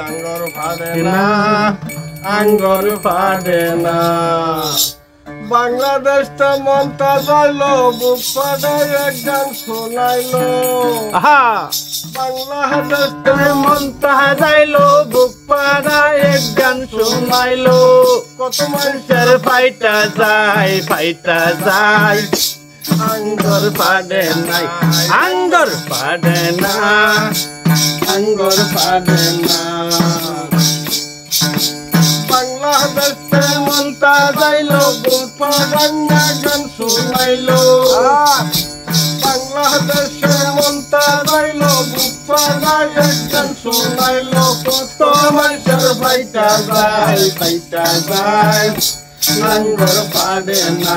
আঙ্গুর ফাড়ে না, আঙ্গুর ফাড়ে না। বাংলাদেশটা মনটা যাইলো, বুক ফাটাই এক গান শোনাইলো। বাংলাদেশটা মনটা যাইলো, বুক ফাটাই এক গান শোনাইলো। কত মানুষের ফাইটা যায়, ফাইটা যায়। আঙ্গুর ফাড়ে নাই, আঙ্গুর ফাড়ে না, আঙ্গুর ফাড়ে না। বাংলাদেশে মনটা যাইলো, বুক ফাটাই এক গান শোনাইলো। বাংলাদেশে মনটা যাইলো, বুক ফাটাই এক গান শোনাইলো। কত মানুষের ফাইটা যায়, ফাইটা যায়। আঙ্গুর ফাড়ে না,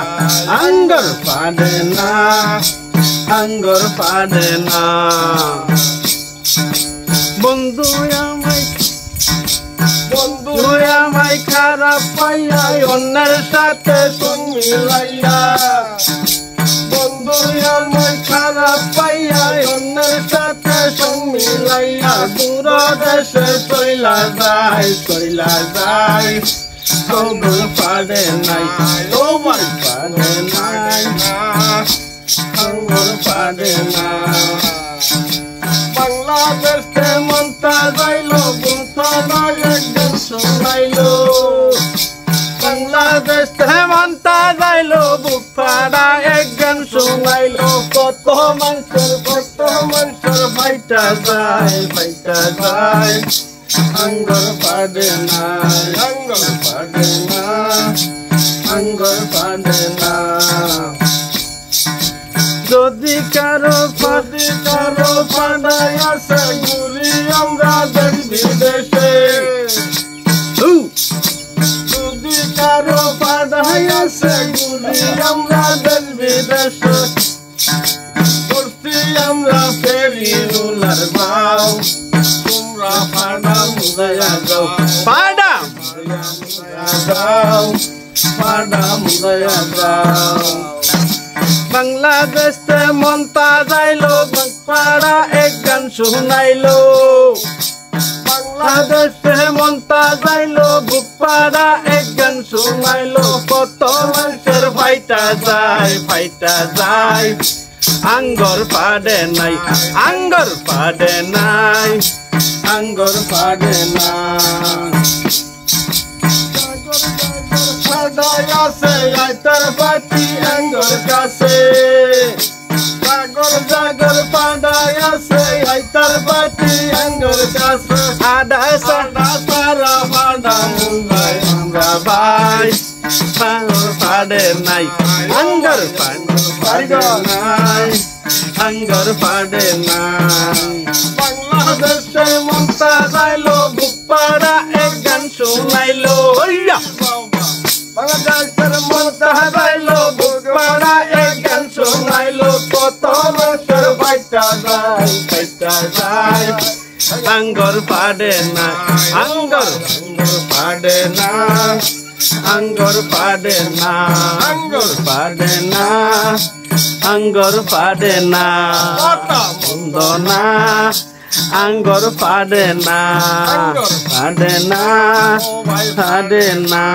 আঙ্গুর ফাড়ে না, আঙ্গুর ফাড়ে না। বন্ধু আমায় খারাপ পাইয়া অন্যের সাথে সঙ্গ মিলাইয়া। বন্ধু আমায় খারাপ পাইয়া অন্যের সাথে সঙ্গ মিলাইয়া। দূর দেশে চইলা যায়, চইলা যায়। আঙ্গুর ফাড়ে নাই, তোমার ফাড়ে নাই, আঙ্গুর ফাড়ে না। বাংলাদেশে মনটা যাইলো, বুক ফাটাই এক গান শোনাইলো। বাংলাদেশে মনটা যাইলো, বুক ফাড়া এক গান শোনাইলো। কত মানুষের ফাইটা যায়, ফাইটা যায়। আঙ্গুর ফাড়ে না, আঙ্গুর ফাড়ে না, আঙ্গুর ফাড়ে না। যদি কারো ফাটাই আছে ঘুরি আমরা দেশ বিদেশে। যদি কারো ফাটাই আছে ঘুরি আমরা দেশ বিদেশে। করছি আমরা ফেরি রুলার বাও, তোমরা ফাটা মুদায়া যাও, ফাড়া যাও, ফাটা মুদায়া যাও। বাংলাদেশে মনটা যাইলো, বুক ফাড়া এক গান শোনাইলো। বাংলাদেশে মনটা যাইলো, বুক ফাড়া এক গান শোনাইলো। কত মানুষের ফাইটা যায়, ফাইটা যায়। আঙ্গুর ফাড়ে নাই, আঙ্গুর ফাড়ে নাই, আঙ্গুর ফাড়ে না। ফাটাই আছে আইতার পাটি আঙ্গুর কাছে। জাগর ফাটাই আছে আইতার পাটি আঙ্গুর কাছে। আডা সারা ফাটা মুন্দাই আমরা ভাই। আঙ্গুর ফাড়ে নাই, আঙ্গুর ফাড়ে নাই, আঙ্গুর ফাড়ে নাই। বাংলাদেশে মনটা যাইলো, বুক ফাড়া এক গান শোনাইলো। বাংলাদেশের মনটা যাইলো, বুক ফাড়া এক গান শোনাইলো। কত মানুষের ফাইটা যায়, ফাইটা যায়। আঙ্গুর ফাড়ে না, আঙ্গুর ফাড়ে না, আঙ্গুর ফাড়ে না, আঙ্গুর ফাড়ে না, আঙ্গুর ফাড়ে না। বন্ধ না, আঙ্গুর ফাড়ে না, ফাড়ে না, ফাড়ে না।